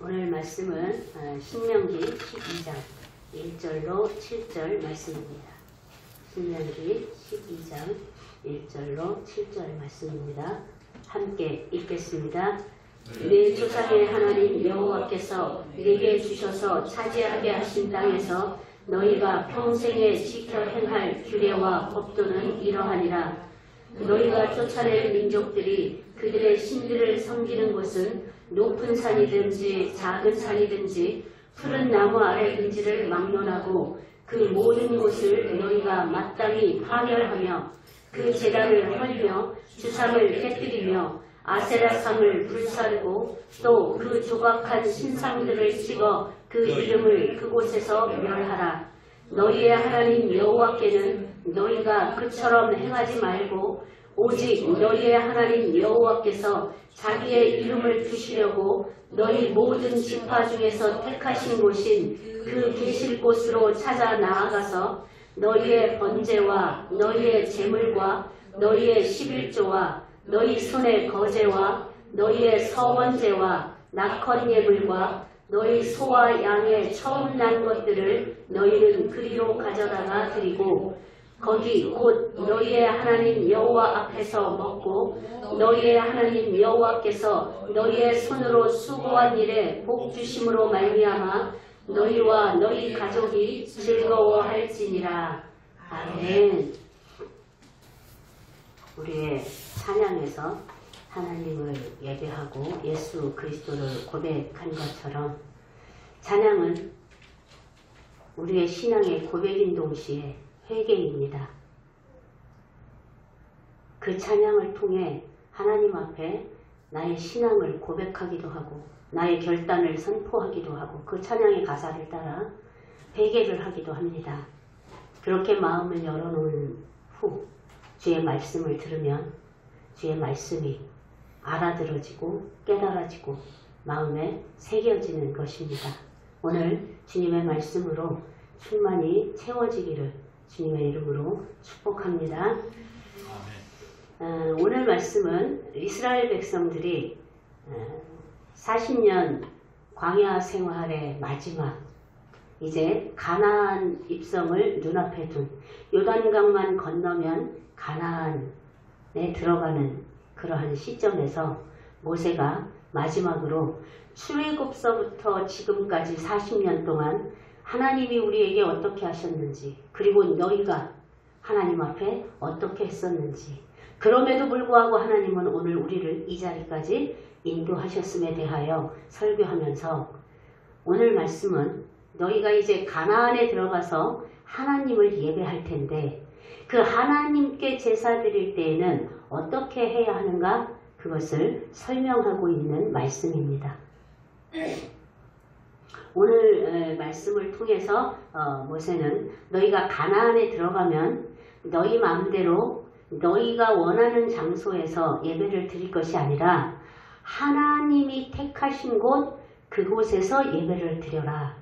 오늘 말씀은 신명기 12장 1절로 7절 말씀입니다. 신명기 12장 1절로 7절 말씀입니다. 함께 읽겠습니다. 내 조상의 하나님 여호와께서 네게 주셔서 차지하게 하신 땅에서 너희가 평생에 지켜 행할 규례와 법도는 이러하니라. 너희가 쫓아낼 민족들이 그들의 신들을 섬기는 곳은 높은 산이든지 작은 산이든지 푸른 나무 아래든지를 막론하고 그 모든 곳을 너희가 마땅히 파멸하며 그 제단을 헐며 주상을 깨뜨리며 아세라상을 불사르고 또 그 조각한 신상들을 찍어 그 이름을 그곳에서 멸하라. 너희의 하나님 여호와께는 너희가 그처럼 행하지 말고 오직 너희의 하나님 여호와께서 자기의 이름을 두시려고 너희 모든 지파 중에서 택하신 곳인 그 계실 곳으로 찾아 나아가서 너희의 번제와 너희의 제물과 너희의 11조와 너희 손의 거제와 너희의 서원제와 낙헌 예물과 너희 소와 양의 처음 난 것들을 너희는 그리로 가져다가 드리고 거기 곧 너희의 하나님 여호와 앞에서 먹고 너희의 하나님 여호와께서 너희의 손으로 수고한 일에 복 주심으로 말미암아 너희와 너희 가족이 즐거워할지니라. 아멘. 우리의 찬양에서 하나님을 예배하고 예수 그리스도를 고백한 것처럼 찬양은 우리의 신앙의 고백인 동시에 회개입니다. 그 찬양을 통해 하나님 앞에 나의 신앙을 고백하기도 하고 나의 결단을 선포하기도 하고 그 찬양의 가사를 따라 회개를 하기도 합니다. 그렇게 마음을 열어놓은 후 주의 말씀을 들으면 주의 말씀이 알아들어지고 깨달아지고 마음에 새겨지는 것입니다. 오늘 주님의 말씀으로 충만히 채워지기를 주님의 이름으로 축복합니다. 오늘 말씀은 이스라엘 백성들이 40년 광야 생활의 마지막 이제 가나안 입성을 눈앞에 둔 요단강만 건너면 가나안에 들어가는 그러한 시점에서 모세가 마지막으로 출애굽서부터 지금까지 40년 동안 하나님이 우리에게 어떻게 하셨는지 그리고 너희가 하나님 앞에 어떻게 했었는지 그럼에도 불구하고 하나님은 오늘 우리를 이 자리까지 인도하셨음에 대하여 설교하면서 오늘 말씀은 너희가 이제 가나안에 들어가서 하나님을 예배할 텐데 그 하나님께 제사 드릴 때에는 어떻게 해야 하는가 그것을 설명하고 있는 말씀입니다. 오늘 말씀을 통해서 모세는 너희가 가나안에 들어가면 너희 마음대로 너희가 원하는 장소에서 예배를 드릴 것이 아니라 하나님이 택하신 곳 그곳에서 예배를 드려라.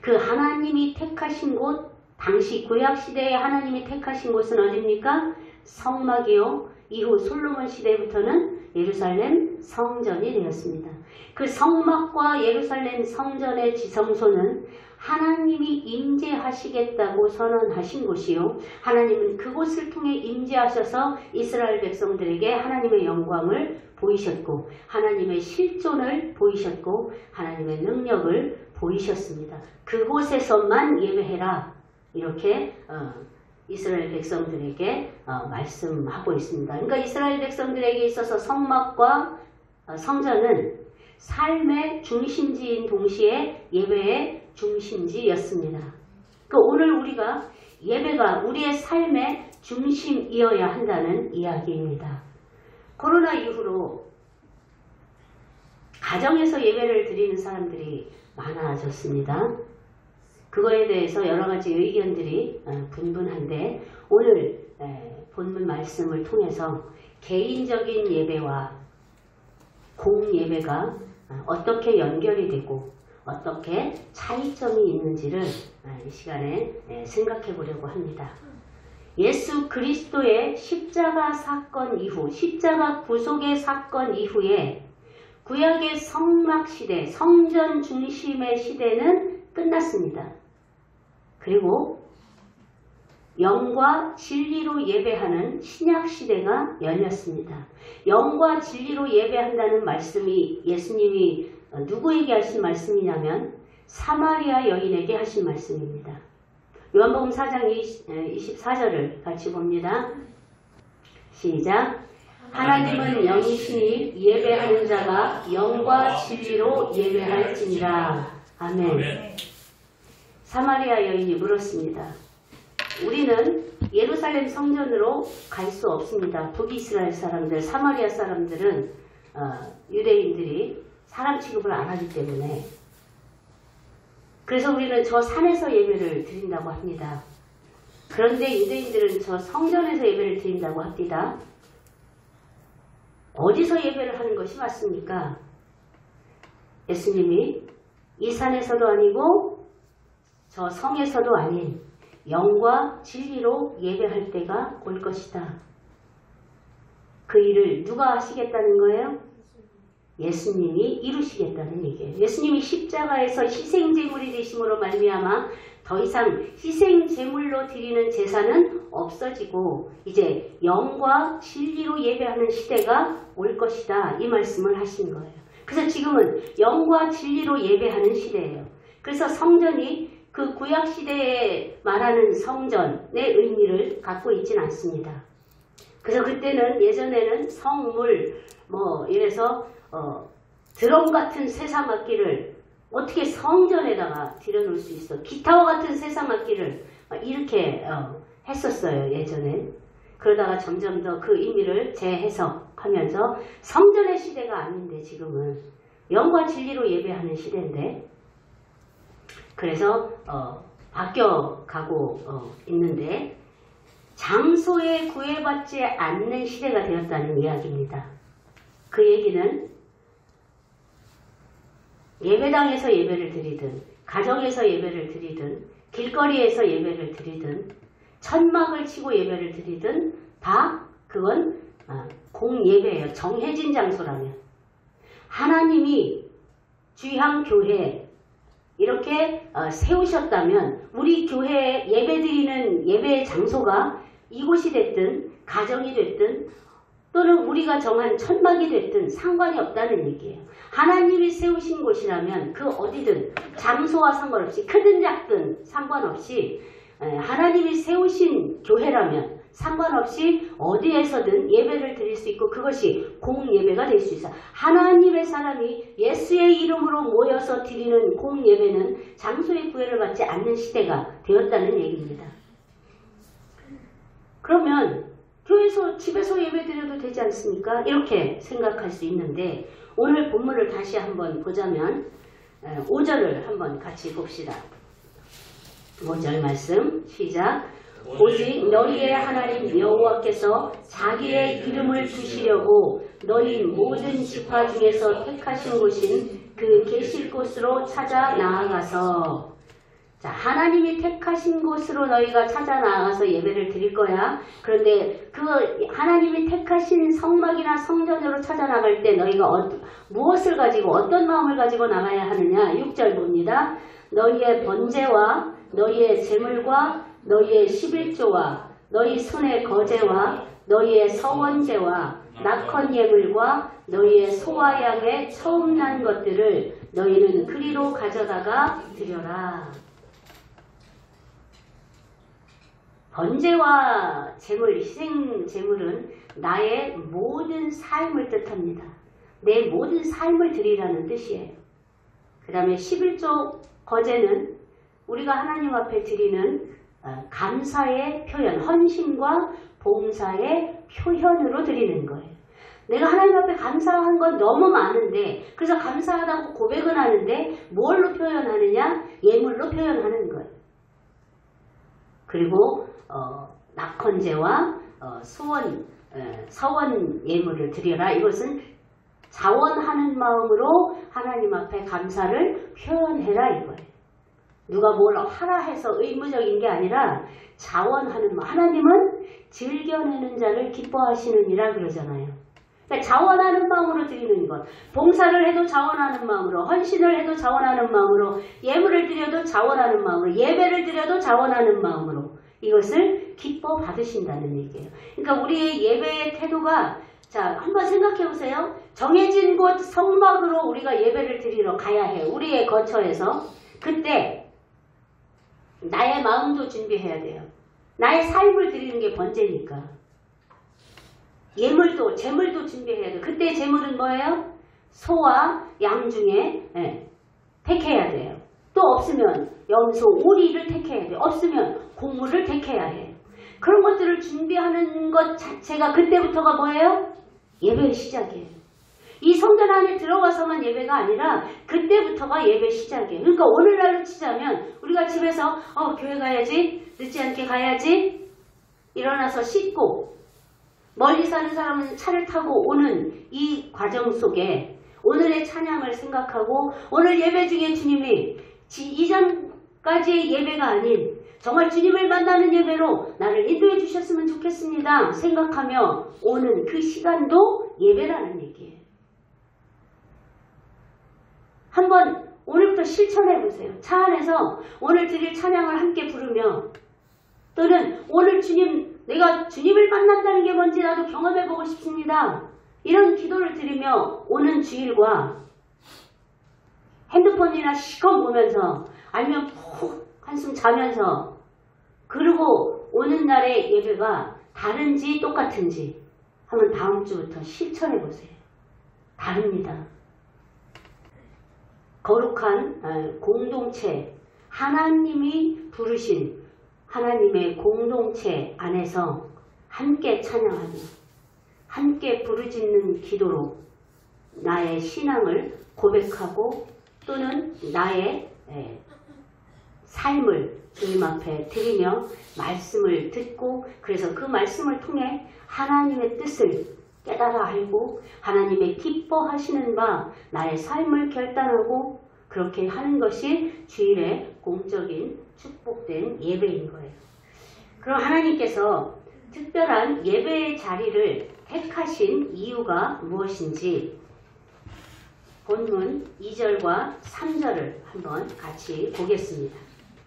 그 하나님이 택하신 곳 당시 구약시대에 하나님이 택하신 곳은 어디입니까? 성막이요. 이후 솔로몬 시대부터는 예루살렘 성전이 되었습니다. 그 성막과 예루살렘 성전의 지성소는 하나님이 임재하시겠다고 선언하신 곳이요. 하나님은 그곳을 통해 임재하셔서 이스라엘 백성들에게 하나님의 영광을 보이셨고 하나님의 실존을 보이셨고 하나님의 능력을 보이셨습니다. 그곳에서만 예배해라. 이렇게 이스라엘 백성들에게 말씀하고 있습니다. 그러니까 이스라엘 백성들에게 있어서 성막과 성전은 삶의 중심지인 동시에 예배의 중심지였습니다. 그러니까 오늘 우리가 예배가 우리의 삶의 중심이어야 한다는 이야기입니다. 코로나 이후로 가정에서 예배를 드리는 사람들이 많아졌습니다. 그거에 대해서 여러 가지 의견들이 분분한데 오늘 본문 말씀을 통해서 개인적인 예배와 공예배가 어떻게 연결이 되고 어떻게 차이점이 있는지를 이 시간에 생각해 보려고 합니다. 예수 그리스도의 십자가 사건 이후, 십자가 부속의 사건 이후에 구약의 성막시대, 성전 중심의 시대는 끝났습니다. 그리고 영과 진리로 예배하는 신약시대가 열렸습니다. 영과 진리로 예배한다는 말씀이 예수님이 누구에게 하신 말씀이냐면 사마리아 여인에게 하신 말씀입니다. 요한복음 4장 24절을 같이 봅니다. 시작. 하나님은 영이시니 예배하는 자가 영과 진리로 예배할지니라. 아멘. 사마리아 여인이 물었습니다. 우리는 예루살렘 성전으로 갈 수 없습니다. 북이스라엘 사람들, 사마리아 사람들은 유대인들이 사람 취급을 안 하기 때문에 그래서 우리는 저 산에서 예배를 드린다고 합니다. 그런데 유대인들은 저 성전에서 예배를 드린다고 합니다. 어디서 예배를 하는 것이 맞습니까? 예수님이 이 산에서도 아니고 저 성에서도 아닌 영과 진리로 예배할 때가 올 것이다. 그 일을 누가 하시겠다는 거예요? 예수님이 이루시겠다는 얘기예요. 예수님이 십자가에서 희생제물이 되심으로 말미암아 더 이상 희생제물로 드리는 제사는 없어지고 이제 영과 진리로 예배하는 시대가 올 것이다. 이 말씀을 하신 거예요. 그래서 지금은 영과 진리로 예배하는 시대예요. 그래서 성전이 그 구약시대에 말하는 성전의 의미를 갖고 있지는 않습니다. 그래서 그때는 예전에는 성물 이래서 드럼 같은 세상악기를 어떻게 성전에다가 들여놓을 수 있어. 기타와 같은 세상악기를 이렇게 했었어요. 예전엔. 그러다가 점점 더 그 의미를 재해석하면서 성전의 시대가 아닌데 지금은 영과 진리로 예배하는 시대인데 그래서 바뀌어가고 있는데 장소에 구애받지 않는 시대가 되었다는 이야기입니다. 그 얘기는 예배당에서 예배를 드리든 가정에서 예배를 드리든 길거리에서 예배를 드리든 천막을 치고 예배를 드리든 다 그건 공예배예요. 정해진 장소라면. 하나님이 주향교회 이렇게 세우셨다면 우리 교회에 예배드리는 예배의 장소가 이곳이 됐든 가정이 됐든 또는 우리가 정한 천막이 됐든 상관이 없다는 얘기예요. 하나님이 세우신 곳이라면 그 어디든 장소와 상관없이 크든 작든 상관없이 하나님이 세우신 교회라면 상관없이 어디에서든 예배를 드릴 수 있고 그것이 공예배가 될 수 있어요. 하나님의 사람이 예수의 이름으로 모여서 드리는 공예배는 장소의 구애를 받지 않는 시대가 되었다는 얘기입니다. 그러면 교회에서 집에서 예배 드려도 되지 않습니까? 이렇게 생각할 수 있는데 오늘 본문을 다시 한번 보자면 5절을 한번 같이 봅시다. 5절 말씀 시작. 오직 너희의 하나님 여호와께서 자기의 이름을 두시려고 너희 모든 지파 중에서 택하신 곳인 그 계실 곳으로 찾아 나아가서 자, 하나님이 택하신 곳으로 너희가 찾아 나아가서 예배를 드릴 거야. 그런데 그 하나님이 택하신 성막이나 성전으로 찾아 나갈 때 너희가 무엇을 가지고 어떤 마음을 가지고 나가야 하느냐. 6절 봅니다. 너희의 번제와 너희의 제물과 너희의 11조와 너희 손의 거제와 너희의 서원제와 낙헌 예물과 너희의 소와 양의 처음 난 것들을 너희는 그리로 가져다가 드려라. 번제와 제물, 희생 제물은 나의 모든 삶을 뜻합니다. 내 모든 삶을 드리라는 뜻이에요. 그 다음에 11조 거제는 우리가 하나님 앞에 드리는 감사의 표현, 헌신과 봉사의 표현으로 드리는 거예요. 내가 하나님 앞에 감사한 건 너무 많은데 그래서 감사하다고 고백은 하는데 뭘로 표현하느냐? 예물로 표현하는 거예요. 그리고 낙헌제와 서원 예물을 드려라. 이것은 자원하는 마음으로 하나님 앞에 감사를 표현해라 이거예요. 누가 뭘 하라 해서 의무적인 게 아니라 자원하는 마음. 하나님은 즐겨내는 자를 기뻐하시느니라 그러잖아요. 그러니까 자원하는 마음으로 드리는 것. 봉사를 해도 자원하는 마음으로, 헌신을 해도 자원하는 마음으로, 예물을 드려도 자원하는 마음으로, 예배를 드려도 자원하는 마음으로 이것을 기뻐 받으신다는 얘기예요. 그러니까 우리의 예배의 태도가 자 한번 생각해 보세요. 정해진 곳 성막으로 우리가 예배를 드리러 가야 해요. 우리의 거처에서. 그때 나의 마음도 준비해야 돼요. 나의 삶을 드리는 게 번제니까. 예물도 재물도 준비해야 돼요. 그때 재물은 뭐예요? 소와 양 중에 택해야 돼요. 또 없으면 염소, 오리를 택해야 돼요. 없으면 곡물을 택해야 해요. 그런 것들을 준비하는 것 자체가 그때부터가 뭐예요? 예배의 시작이에요. 이 성전 안에 들어가서만 예배가 아니라 그때부터가 예배 시작이에요. 그러니까 오늘날로 치자면 우리가 집에서 교회 가야지, 늦지 않게 가야지, 일어나서 씻고 멀리 사는 사람은 차를 타고 오는 이 과정 속에 오늘의 찬양을 생각하고 오늘 예배 중에 주님이 이전까지의 예배가 아닌 정말 주님을 만나는 예배로 나를 인도해 주셨으면 좋겠습니다 생각하며 오는 그 시간도 예배라는 얘기예요. 한번 오늘부터 실천해 보세요. 차 안에서 오늘 드릴 찬양을 함께 부르며 또는 오늘 내가 주님을 만난다는 게 뭔지 나도 경험해 보고 싶습니다. 이런 기도를 드리며 오는 주일과 핸드폰이나 시커 보면서 아니면 푹 한숨 자면서 그리고 오는 날의 예배가 다른지 똑같은지 한번 다음 주부터 실천해 보세요. 다릅니다. 거룩한 공동체, 하나님이 부르신 하나님의 공동체 안에서 함께 찬양하며 함께 부르짖는 기도로 나의 신앙을 고백하고 또는 나의 삶을 주님 앞에 드리며 말씀을 듣고 그래서 그 말씀을 통해 하나님의 뜻을 깨달아 알고 하나님의 기뻐하시는 바 나의 삶을 결단하고 그렇게 하는 것이 주일의 공적인 축복된 예배인 거예요. 그럼 하나님께서 특별한 예배의 자리를 택하신 이유가 무엇인지 본문 2절과 3절을 한번 같이 보겠습니다.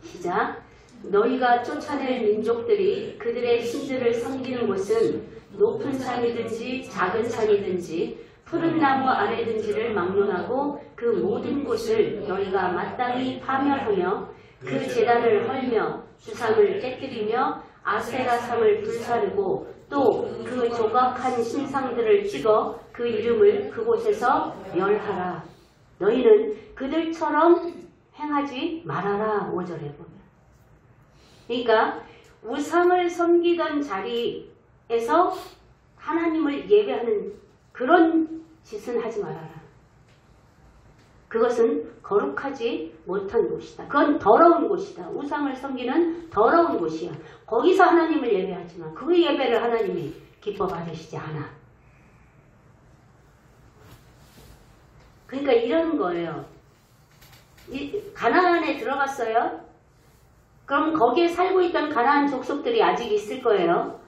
시작. 너희가 쫓아낼 민족들이 그들의 신들을 섬기는 곳은 높은 산이든지 작은 산이든지 푸른 나무 아래든지를 막론하고 그 모든 곳을 너희가 마땅히 파멸하며 그 제단을 헐며 주상을 깨뜨리며 아세라상을 불사르고 또 그 조각한 신상들을 찍어 그 이름을 그곳에서 멸하라. 너희는 그들처럼 행하지 말아라. 5절에 보면. 그러니까 우상을 섬기던 자리에서 하나님을 예배하는 그런 짓은 하지 말아라. 그것은 거룩하지 못한 곳이다. 그건 더러운 곳이다. 우상을 섬기는 더러운 곳이야. 거기서 하나님을 예배하지만 그 예배를 하나님이 기뻐 받으시지 않아. 그러니까 이런 거예요. 가나안에 들어갔어요. 그럼 거기에 살고 있던 가나안 족속들이 아직 있을 거예요.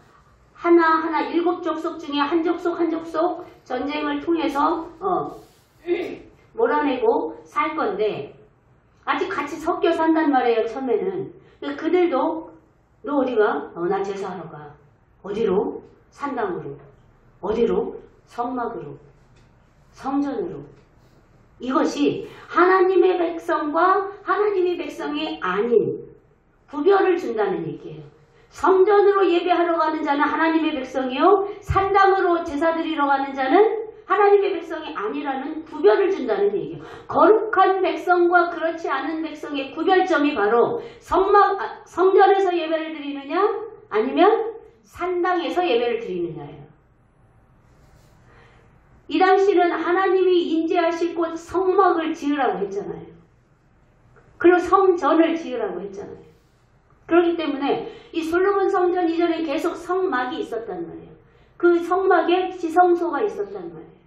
하나하나 7족속 중에 한 족속 한 족속 전쟁을 통해서 몰아내고 살 건데 아직 같이 섞여 산단 말이에요. 처음에는. 그들도 너 어디가? 나 제사하러 가. 어디로? 산당으로. 어디로? 성막으로. 성전으로. 이것이 하나님의 백성과 하나님의 백성이 아닌 구별을 준다는 얘기예요. 성전으로 예배하러 가는 자는 하나님의 백성이요. 산당으로 제사 드리러 가는 자는 하나님의 백성이 아니라는 구별을 준다는 얘기예요. 거룩한 백성과 그렇지 않은 백성의 구별점이 바로 성전에서 예배를 드리느냐 아니면 산당에서 예배를 드리느냐예요. 이 당시는 하나님이 인재하실 곳 성막을 지으라고 했잖아요. 그리고 성전을 지으라고 했잖아요. 그렇기 때문에 이 솔로몬 성전 이전에 계속 성막이 있었단 말이에요. 그 성막에 지성소가 있었단 말이에요.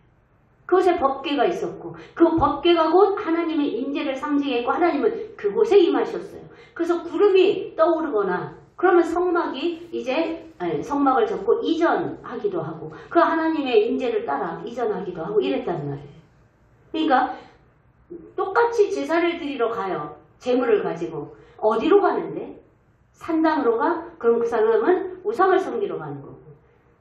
그곳에 법궤가 있었고 그 법궤가 곧 하나님의 인재를 상징했고 하나님은 그곳에 임하셨어요. 그래서 구름이 떠오르거나 그러면 성막이 이제 성막을 접고 이전하기도 하고 그 하나님의 임재를 따라 이전하기도 하고 이랬단 말이에요. 그러니까 똑같이 제사를 드리러 가요. 제물을 가지고. 어디로 가는데? 산당으로 가? 그럼 그 사람은 우상을 섬기러 가는 거고.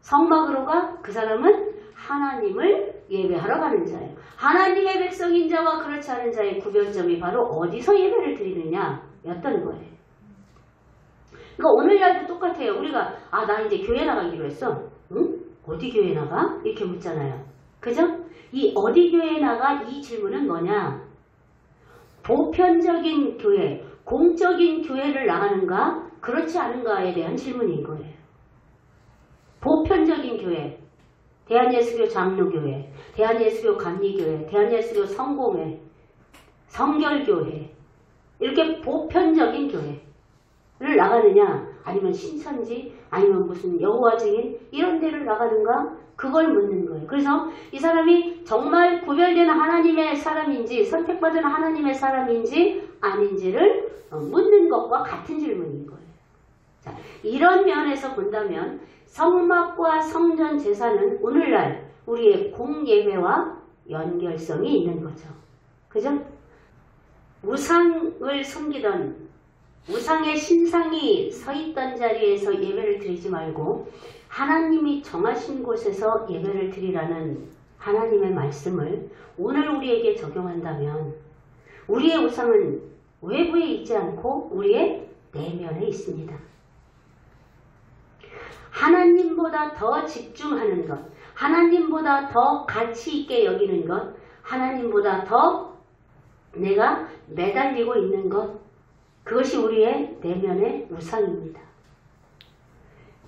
성막으로 가? 그 사람은 하나님을 예배하러 가는 자예요. 하나님의 백성인 자와 그렇지 않은 자의 구별점이 바로 어디서 예배를 드리느냐 였던 거예요. 그러니까 오늘날도 똑같아요. 우리가 나 이제 교회 나가기로 했어. 응? 어디 교회 나가? 이렇게 묻잖아요. 그죠? 이 어디 교회 나가 이 질문은 뭐냐? 보편적인 교회, 공적인 교회를 나가는가? 그렇지 않은가에 대한 질문인 거예요. 보편적인 교회, 대한예수교 장로교회, 대한예수교 감리교회, 대한예수교 성공회, 성결교회 이렇게 보편적인 교회를 나가느냐 아니면 신천지 아니면 무슨 여호와 증인 이런 데를 나가는가 그걸 묻는 거예요. 그래서 이 사람이 정말 구별되는 하나님의 사람인지 선택받은 하나님의 사람인지 아닌지를 묻는 것과 같은 질문인 거예요. 자, 이런 면에서 본다면 성막과 성전 제사는 오늘날 우리의 공예배와 연결성이 있는 거죠. 그죠? 우상을 섬기던 우상의 신상이 서 있던 자리에서 예배를 드리지 말고 하나님이 정하신 곳에서 예배를 드리라는 하나님의 말씀을 오늘 우리에게 적용한다면 우리의 우상은 외부에 있지 않고 우리의 내면에 있습니다. 하나님보다 더 집중하는 것, 하나님보다 더 가치 있게 여기는 것, 하나님보다 더 내가 매달리고 있는 것, 그것이 우리의 내면의 우상입니다.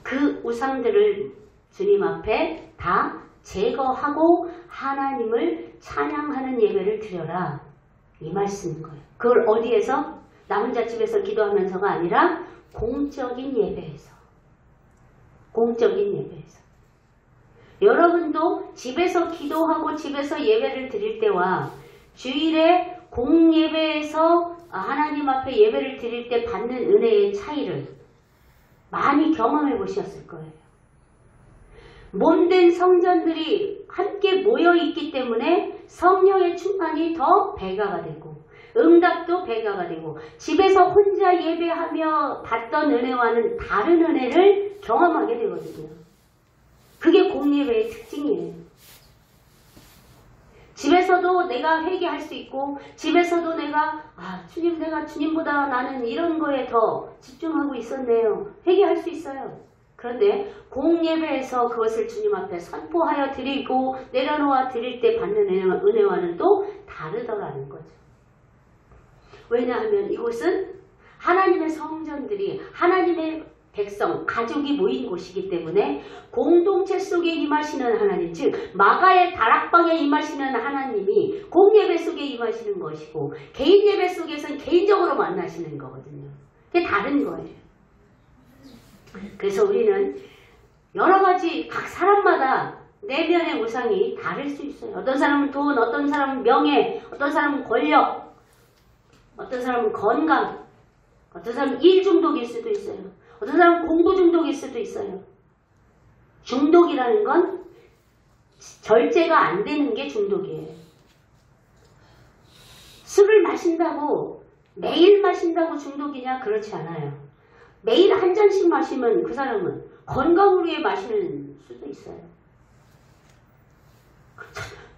그 우상들을 주님 앞에 다 제거하고 하나님을 찬양하는 예배를 드려라. 이 말씀인 거예요. 그걸 어디에서? 나 혼자 집에서 기도하면서가 아니라 공적인 예배에서. 공적인 예배에서. 여러분도 집에서 기도하고 집에서 예배를 드릴 때와 주일에 공예배에서 하나님 앞에 예배를 드릴 때 받는 은혜의 차이를 많이 경험해 보셨을 거예요. 몸된 성전들이 함께 모여 있기 때문에 성령의 충만이 더 배가가 되고 응답도 배가가 되고 집에서 혼자 예배하며 받던 은혜와는 다른 은혜를 경험하게 되거든요. 그게 공예배의 특징이에요. 집에서도 내가 회개할 수 있고 집에서도 내가 주님 내가 주님보다 나는 이런 거에 더 집중하고 있었네요. 회개할 수 있어요. 그런데 공예배에서 그것을 주님 앞에 선포하여 드리고 내려놓아 드릴 때 받는 은혜와는 또 다르더라는 거죠. 왜냐하면 이곳은 하나님의 성전들이 하나님의 백성, 가족이 모인 곳이기 때문에 공동체 속에 임하시는 하나님, 즉 마가의 다락방에 임하시는 하나님이 공예배 속에 임하시는 것이고 개인 예배 속에서는 개인적으로 만나시는 거거든요. 그게 다른 거예요. 그래서 우리는 여러 가지 각 사람마다 내면의 우상이 다를 수 있어요. 어떤 사람은 돈, 어떤 사람은 명예, 어떤 사람은 권력, 어떤 사람은 건강, 어떤 사람은 일 중독일 수도 있어요. 어떤 사람은 공부 중독일 수도 있어요. 중독이라는 건 절제가 안 되는 게 중독이에요. 술을 마신다고 매일 마신다고 중독이냐? 그렇지 않아요. 매일 한 잔씩 마시면 그 사람은 건강을 위해 마시는 수도 있어요.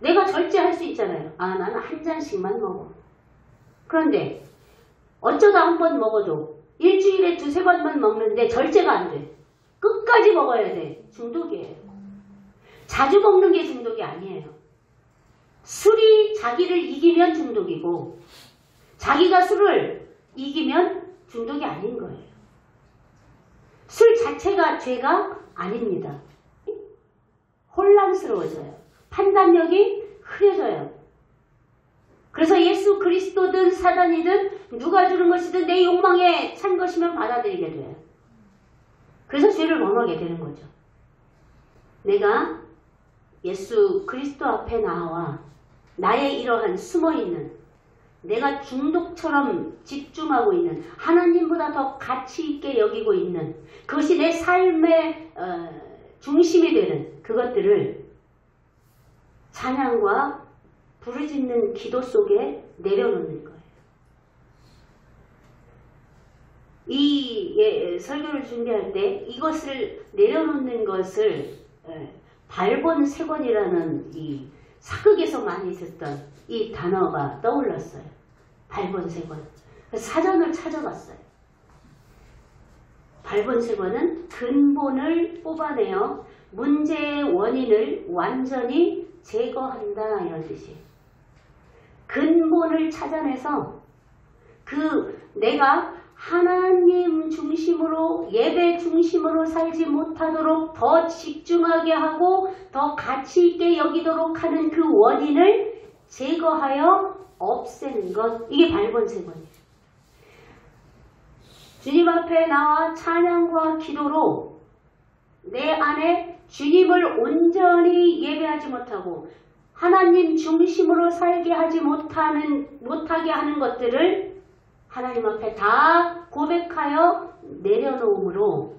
내가 절제할 수 있잖아요. 나는 한 잔씩만 먹어. 그런데 어쩌다 한 번 먹어도 일주일에 2-3번만 먹는데 절제가 안 돼. 끝까지 먹어야 돼. 중독이에요. 자주 먹는 게 중독이 아니에요. 술이 자기를 이기면 중독이고 자기가 술을 이기면 중독이 아닌 거예요. 술 자체가 죄가 아닙니다. 혼란스러워져요. 판단력이 흐려져요. 그래서 예수 그리스도든 사단이든 누가 주는 것이든 내 욕망에 찬 것이면 받아들이게 돼요. 그래서 죄를 범하게 되는 거죠. 내가 예수 그리스도 앞에 나와 나의 이러한 숨어있는 내가 중독처럼 집중하고 있는, 하나님보다 더 가치 있게 여기고 있는, 그것이 내 삶의 중심이 되는 그것들을 찬양과 부르짖는 기도 속에 내려놓는 거예요. 이 설교를 준비할 때 이것을 내려놓는 것을 발본색원이라는 이 사극에서 많이 듣던 이 단어가 떠올랐어요. 발본색원. 사전을 찾아봤어요. 발본색원은 근본을 뽑아내어 문제의 원인을 완전히 제거한다 이런 뜻이에요. 근본을 찾아내서 내가 하나님 중심으로 예배 중심으로 살지 못하도록 더 집중하게 하고 더 가치 있게 여기도록 하는 그 원인을 제거하여 없애는 것, 이게 발본색원이에요. 주님 앞에 나와 찬양과 기도로 내 안에 주님을 온전히 예배하지 못하고 하나님 중심으로 살게 하지 못하게 하는 것들을 하나님 앞에 다 고백하여 내려놓음으로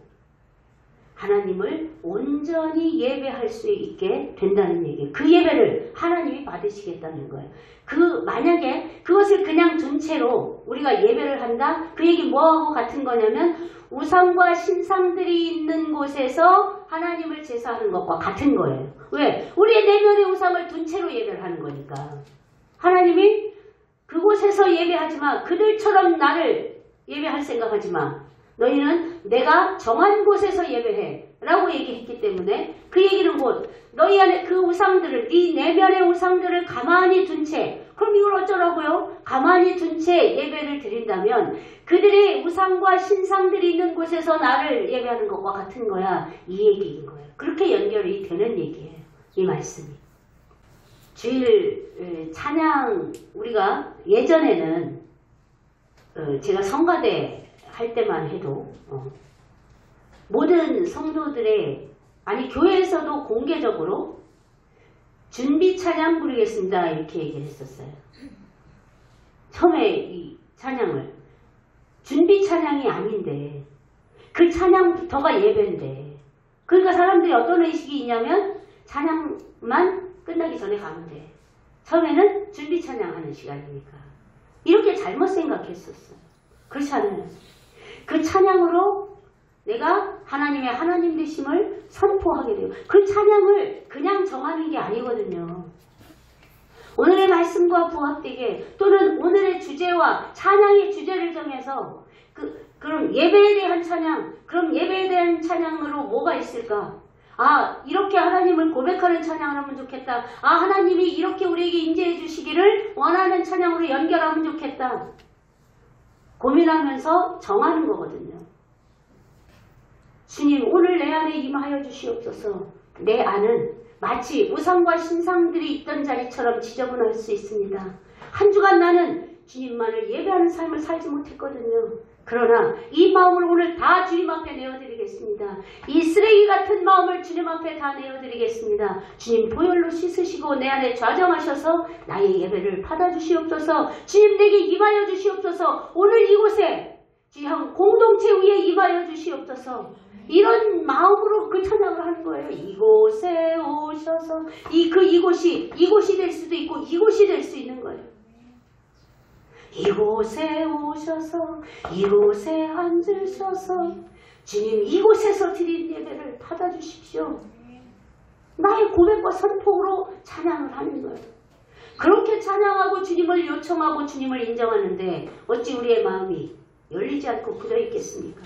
하나님을 온전히 예배할 수 있게 된다는 얘기예요. 그 예배를 하나님이 받으시겠다는 거예요. 만약에 그것을 그냥 둔 채로 우리가 예배를 한다? 그 얘기 뭐하고 같은 거냐면 우상과 신상들이 있는 곳에서 하나님을 제사하는 것과 같은 거예요. 왜? 우리의 내면의 우상을 둔 채로 예배를 하는 거니까. 하나님이 그곳에서 예배하지 마. 그들처럼 나를 예배할 생각하지 마. 너희는 내가 정한 곳에서 예배해. 라고 얘기했기 때문에 그 얘기는 곧 너희 안에 그 우상들을, 이 내면의 우상들을 가만히 둔 채, 그럼 이걸 어쩌라고요? 가만히 둔 채 예배를 드린다면 그들의 우상과 신상들이 있는 곳에서 나를 예배하는 것과 같은 거야. 이 얘기인 거예요. 그렇게 연결이 되는 얘기예요. 이 말씀이. 주일 찬양, 우리가 예전에는 제가 성가대 할 때만 해도 모든 성도들의, 아니 교회에서도 공개적으로 준비 찬양 부르겠습니다 이렇게 얘기를 했었어요. 처음에 이 찬양을 준비 찬양이 아닌데 그 찬양부터가 예배인데, 그러니까 사람들이 어떤 의식이 있냐면 찬양만 끝나기 전에 가면 돼. 처음에는 준비 찬양하는 시간이니까. 이렇게 잘못 생각했었어요. 그렇지 않아요. 그 찬양으로 내가 하나님의 하나님 되심을 선포하게 돼요. 그 찬양을 그냥 정하는 게 아니거든요. 오늘의 말씀과 부합되게, 또는 오늘의 주제와 찬양의 주제를 정해서 그럼 예배에 대한 찬양, 그럼 예배에 대한 찬양으로 뭐가 있을까? 아, 이렇게 하나님을 고백하는 찬양을 하면 좋겠다. 아, 하나님이 이렇게 우리에게 임재해 주시기를 원하는 찬양으로 연결하면 좋겠다. 고민하면서 정하는 거거든요. 주님, 오늘 내 안에 임하여 주시옵소서. 내 안은 마치 우상과 신상들이 있던 자리처럼 지저분할 수 있습니다. 한 주간 나는 주님만을 예배하는 삶을 살지 못했거든요. 그러나 이 마음을 오늘 다 주님 앞에 내어드리겠습니다. 이 쓰레기 같은 마음을 주님 앞에 다 내어드리겠습니다. 주님 보혈로 씻으시고 내 안에 좌정하셔서 나의 예배를 받아주시옵소서. 주님 내게 임하여 주시옵소서. 오늘 이곳에 주형 공동체 위에 임하여 주시옵소서. 이런 마음으로 그 찬양을 하는 거예요. 이곳에 오셔서 이곳이 될 수도 있고 이곳이 될 수 있는 거예요. 이곳에 오셔서 이곳에 앉으셔서 주님 이곳에서 드린 예배를 받아주십시오. 나의 고백과 선포로 찬양을 하는 거예요. 그렇게 찬양하고 주님을 요청하고 주님을 인정하는데 어찌 우리의 마음이 열리지 않고 굳어 있겠습니까?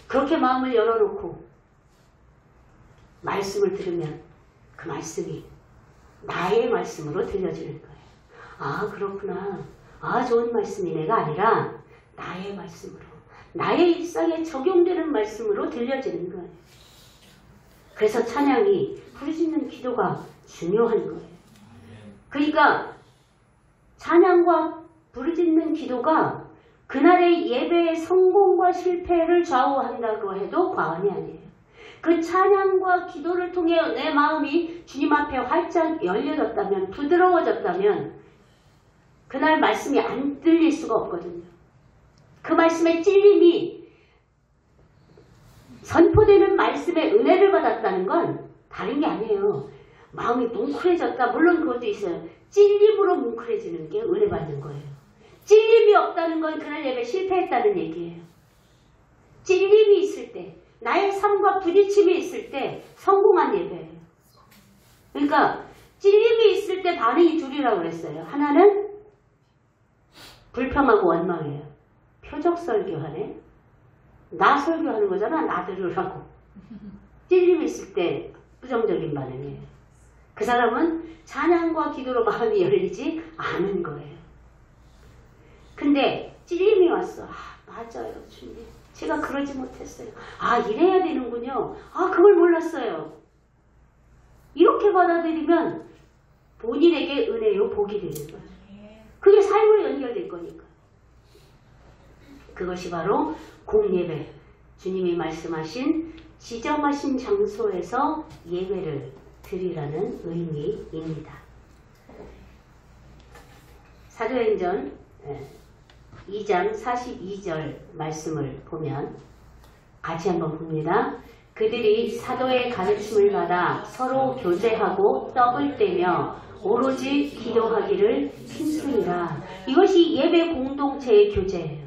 그렇게 마음을 열어놓고 말씀을 들으면 그 말씀이 나의 말씀으로 들려지는 거예요. 아, 그렇구나. 아, 좋은 말씀이 내가 아니라 나의 말씀으로, 나의 일상에 적용되는 말씀으로 들려지는 거예요. 그래서 찬양이, 부르짖는 기도가 중요한 거예요. 그러니까 찬양과 부르짖는 기도가 그날의 예배의 성공과 실패를 좌우한다고 해도 과언이 아니에요. 그 찬양과 기도를 통해 내 마음이 주님 앞에 활짝 열려졌다면, 부드러워졌다면 그날 말씀이 안 들릴 수가 없거든요. 그 말씀의 찔림이 선포되는 말씀의 은혜를 받았다는 건 다른 게 아니에요. 마음이 뭉클해졌다. 물론 그것도 있어요. 찔림으로 뭉클해지는 게 은혜 받는 거예요. 찔림이 없다는 건 그날 예배 실패했다는 얘기예요. 찔림이 있을 때, 나의 삶과 부딪힘이 있을 때 성공한 예배예요. 그러니까 찔림이 있을 때 반응이 둘이라고 그랬어요. 하나는 불평하고 원망해요. 표적 설교하네. 나 설교하는 거잖아. 나 들으라고. 찔림이 있을 때 부정적인 반응이에요. 그 사람은 찬양과 기도로 마음이 열리지 않은 거예요. 근데 찔림이 왔어. 맞아요, 주님. 제가 그러지 못했어요. 이래야 되는군요. 그걸 몰랐어요. 이렇게 받아들이면 본인에게 은혜요, 복이 되는 거예요. 그게 삶으로 연결될 거니까. 그것이 바로 공예배. 주님이 말씀하신 지정하신 장소에서 예배를 드리라는 의미입니다. 사도행전 2장 42절 말씀을 보면 같이 한번 봅니다. 그들이 사도의 가르침을 받아 서로 교제하고 떡을 떼며 오로지 기도하기를 힘쓰니라. 이것이 예배 공동체의 교제예요.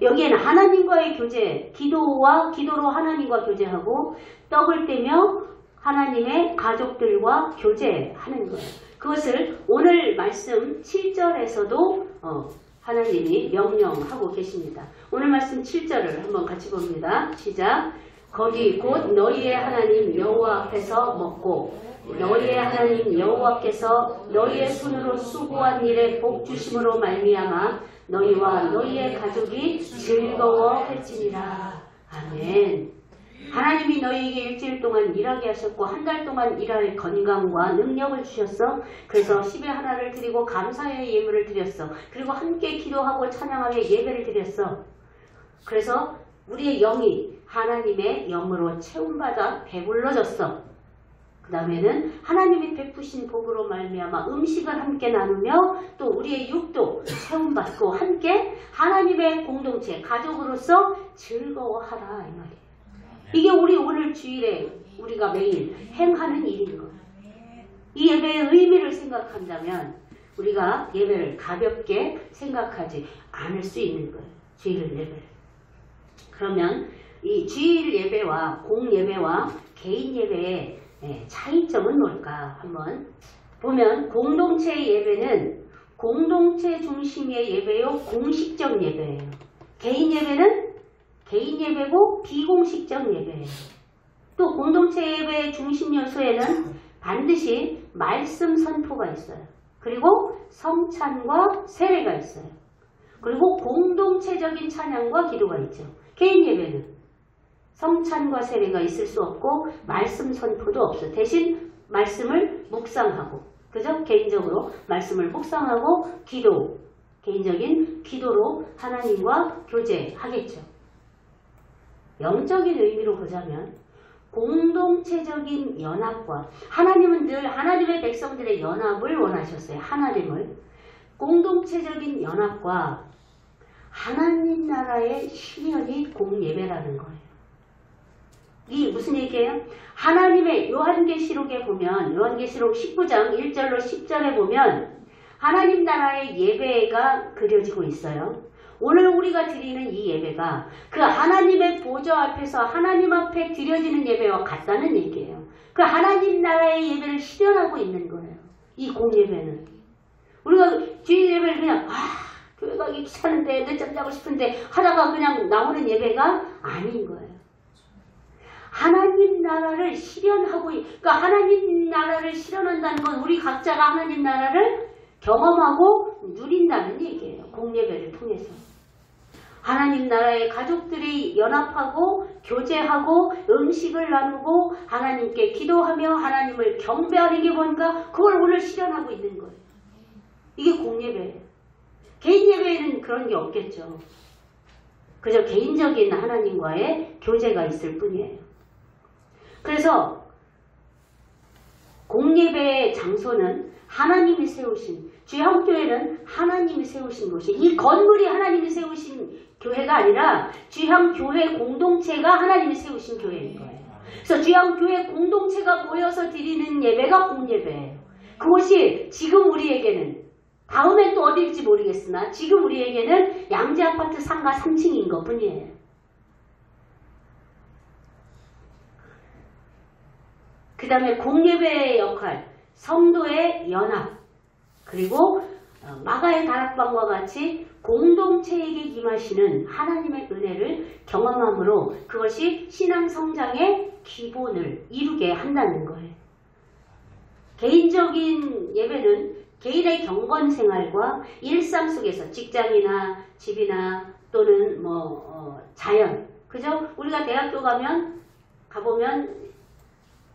여기에는 하나님과의 교제, 기도로 하나님과 교제하고 떡을 떼며 하나님의 가족들과 교제하는 거예요. 그것을 오늘 말씀 7절에서도 하나님이 명령하고 계십니다. 오늘 말씀 7절을 한번 같이 봅니다. 시작. 거기 곧 너희의 하나님 여호와 앞에서 먹고 너희의 하나님 여호와께서 너희의 손으로 수고한 일에 복 주심으로 말미암아 너희와 너희의 가족이 즐거워할지니라. 아멘. 하나님이 너희에게 일주일 동안 일하게 하셨고 한 달 동안 일할 건강과 능력을 주셨어. 그래서 10의 하나를 드리고 감사의 예물을 드렸어. 그리고 함께 기도하고 찬양하며 예배를 드렸어. 그래서 우리의 영이 하나님의 영으로 채움받아 배불러졌어. 그 다음에는 하나님이 베푸신 복으로 말미암아 음식을 함께 나누며 또 우리의 육도 채움받고 함께 하나님의 공동체, 가족으로서 즐거워하라 이 말이에요. 이게 우리 오늘 주일에 우리가 매일 행하는 일인 거예요. 이 예배의 의미를 생각한다면 우리가 예배를 가볍게 생각하지 않을 수 있는 거예요. 주일 예배를. 그러면 이 주일 예배와 공예배와 개인 예배의 차이점은 뭘까? 한번 보면 공동체 예배는 공동체 중심의 예배요, 공식적 예배예요. 개인 예배는 개인 예배고 비공식적 예배예요. 또 공동체 예배의 중심 요소에는 반드시 말씀 선포가 있어요. 그리고 성찬과 세례가 있어요. 그리고 공동체적인 찬양과 기도가 있죠. 개인 예배는 성찬과 세례가 있을 수 없고 말씀 선포도 없어요. 대신 말씀을 묵상하고, 그죠? 개인적으로 말씀을 묵상하고 기도, 개인적인 기도로 하나님과 교제하겠죠. 영적인 의미로 보자면 공동체적인 연합과 하나님은 늘 하나님의 백성들의 연합을 원하셨어요. 하나님을. 공동체적인 연합과 하나님 나라의 실현이 공예배라는 거예요. 이게 무슨 얘기예요? 하나님의 요한계시록에 보면 요한계시록 19장 1절로 10절에 보면 하나님 나라의 예배가 그려지고 있어요. 오늘 우리가 드리는 이 예배가 그 하나님의 보좌 앞에서 하나님 앞에 드려지는 예배와 같다는 얘기예요. 그 하나님 나라의 예배를 실현하고 있는 거예요. 이 공예배는. 우리가 주일 예배를 그냥 교회 가기 귀찮은데 늦잠 자고 싶은데 하다가 그냥 나오는 예배가 아닌 거예요. 하나님 나라를 실현하고, 그러니까 하나님 나라를 실현한다는 건 우리 각자가 하나님 나라를 경험하고 누린다는 얘기예요. 공예배를 통해서. 하나님 나라의 가족들이 연합하고 교제하고 음식을 나누고 하나님께 기도하며 하나님을 경배하는 게 뭔가 그걸 오늘 실현하고 있는 거예요. 이게 공예배예요. 개인 예배에는 그런 게 없겠죠. 그저 개인적인 하나님과의 교제가 있을 뿐이에요. 그래서 공예배의 장소는 하나님이 세우신, 주의 한국교회는 하나님이 세우신 곳이, 이 건물이 하나님이 세우신 교회가 아니라 주의 한국교회 공동체가 하나님이 세우신 교회인 거예요. 그래서 주의 한국교회 공동체가 모여서 드리는 예배가 공예배예요. 그것이 지금 우리에게는, 다음엔 또 어디일지 모르겠으나 지금 우리에게는 양재아파트 상가 3층인 것 뿐이에요. 그 다음에 공예배의 역할, 성도의 연합, 그리고 마가의 다락방과 같이 공동체에게 임하시는 하나님의 은혜를 경험함으로 그것이 신앙 성장의 기본을 이루게 한다는 거예요. 개인적인 예배는 개인의 경건 생활과 일상 속에서 직장이나 집이나 또는 자연, 그죠? 우리가 대학교 가보면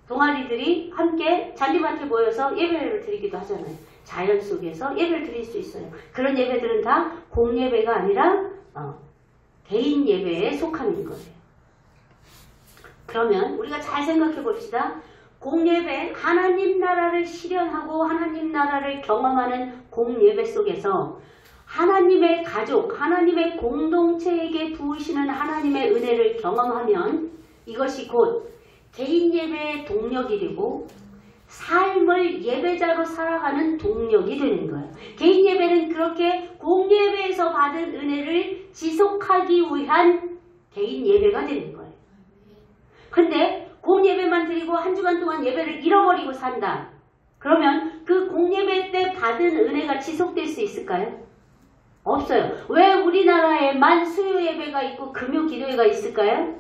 동아리들이 함께 잔디밭에 모여서 예배를 드리기도 하잖아요. 자연 속에서 예배를 드릴 수 있어요. 그런 예배들은 다 공예배가 아니라 개인 예배에 속하는 거예요. 그러면 우리가 잘 생각해 봅시다. 공예배, 하나님 나라를 실현하고 하나님 나라를 경험하는 공예배 속에서 하나님의 가족, 하나님의 공동체에게 부으시는 하나님의 은혜를 경험하면 이것이 곧 개인 예배의 동력이 되고 삶을 예배자로 살아가는 동력이 되는 거예요. 개인 예배는 그렇게 공예배에서 받은 은혜를 지속하기 위한 개인 예배가 되는 거예요. 근데 공예배만 드리고 한 주간 동안 예배를 잃어버리고 산다. 그러면 그 공예배 때 받은 은혜가 지속될 수 있을까요? 없어요. 왜 우리나라에만 수요 예배가 있고 금요 기도회가 있을까요?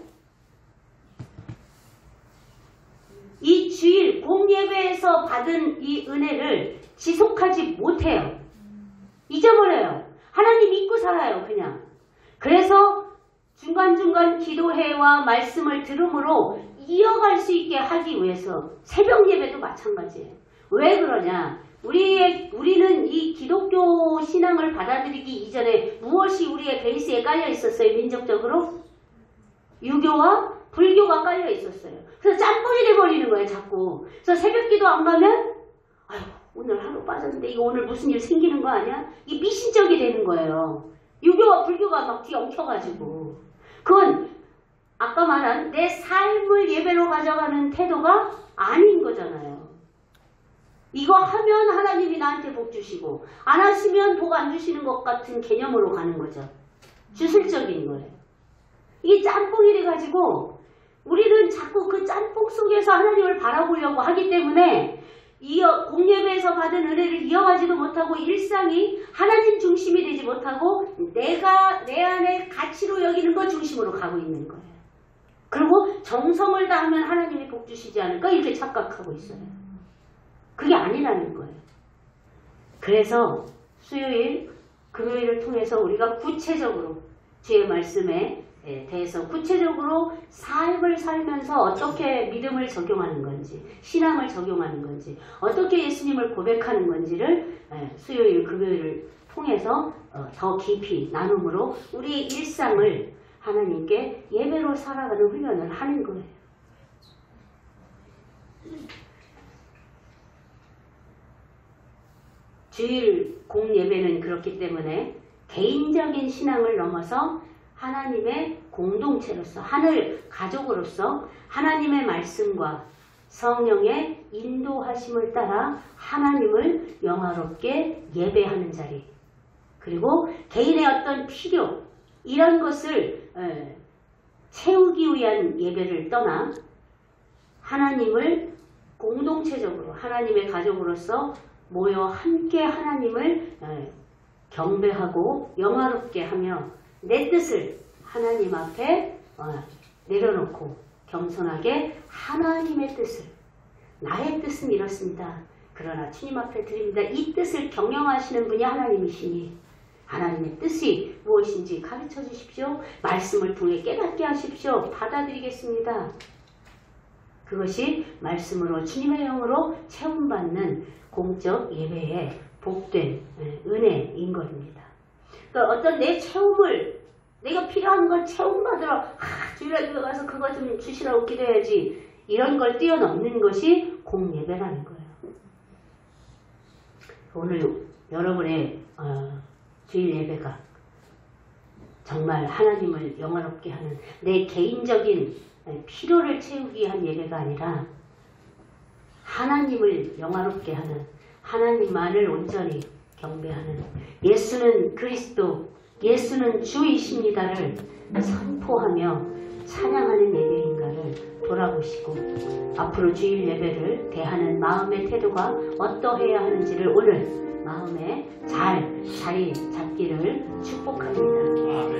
이 주일 공예배에서 받은 이 은혜를 지속하지 못해요. 잊어버려요. 하나님 믿고 살아요, 그냥. 그래서 중간중간 기도회와 말씀을 들음으로 이어갈 수 있게 하기 위해서 새벽 예배도 마찬가지예요. 왜 그러냐? 우리는 이 기독교 신앙을 받아들이기 이전에 무엇이 우리의 베이스에 깔려 있었어요? 민족적으로? 유교와 불교가 깔려 있었어요. 그래서 짬뽕이 돼버리는 거예요, 자꾸. 그래서 새벽 기도 안 가면 아유, 오늘 하루 빠졌는데 이거 오늘 무슨 일 생기는 거 아니야? 이게 미신적이 되는 거예요. 유교와 불교가 막 뒤엉켜가지고. 그건 아까 말한 내 삶을 예배로 가져가는 태도가 아닌 거잖아요. 이거 하면 하나님이 나한테 복 주시고 안 하시면 복 안 주시는 것 같은 개념으로 가는 거죠. 주술적인 거예요. 이게 짬뽕이 돼가지고 우리는 자꾸 그 짬뽕 속에서 하나님을 바라보려고 하기 때문에 공예배에서 받은 은혜를 이어가지도 못하고 일상이 하나님 중심이 되지 못하고 내가 내 안에 가치로 여기는 것 중심으로 가고 있는 거예요. 그리고 정성을 다하면 하나님이 복 주시지 않을까 이렇게 착각하고 있어요. 그게 아니라는 거예요. 그래서 수요일, 금요일을 통해서 우리가 구체적으로 주의 말씀에 대해서 구체적으로 삶을 살면서 어떻게 믿음을 적용하는 건지, 신앙을 적용하는 건지, 어떻게 예수님을 고백하는 건지를 수요일, 금요일을 통해서 더 깊이 나눔으로 우리의 일상을 하나님께 예배로 살아가는 훈련을 하는 거예요. 주일 공예배는 그렇기 때문에 개인적인 신앙을 넘어서 하나님의 공동체로서, 하늘 가족으로서 하나님의 말씀과 성령의 인도하심을 따라 하나님을 영화롭게 예배하는 자리, 그리고 개인의 어떤 필요, 이런 것을 채우기 위한 예배를 떠나 하나님을 공동체적으로 하나님의 가족으로서 모여 함께 하나님을 경배하고 영화롭게 하며 내 뜻을 하나님 앞에 내려놓고 겸손하게 하나님의 뜻을, 나의 뜻은 이렇습니다. 그러나 주님 앞에 드립니다. 이 뜻을 경영하시는 분이 하나님이시니 하나님의 뜻이 무엇인지 가르쳐 주십시오. 말씀을 통해 깨닫게 하십시오. 받아들이겠습니다. 그것이 말씀으로 주님의 영으로 체험받는 공적 예배의 복된 은혜인 것입니다. 그러니까 어떤 내 체험을, 내가 필요한 걸 체험받으러 주일에 가서 그거 좀 주시라고 기도해야지, 이런 걸 뛰어넘는 것이 공예배라는 거예요. 오늘 여러분의 주일 예배가 정말 하나님을 영화롭게 하는 내 개인적인 필요를 채우기 위한 예배가 아니라 하나님을 영화롭게 하는, 하나님만을 온전히 경배하는, 예수는 그리스도, 예수는 주이십니다를 선포하며 찬양하는 예배인가를 돌아보시고 앞으로 주일 예배를 대하는 마음의 태도가 어떠해야 하는지를 오늘 마음에 잘 자리 잡기를 축복합니다.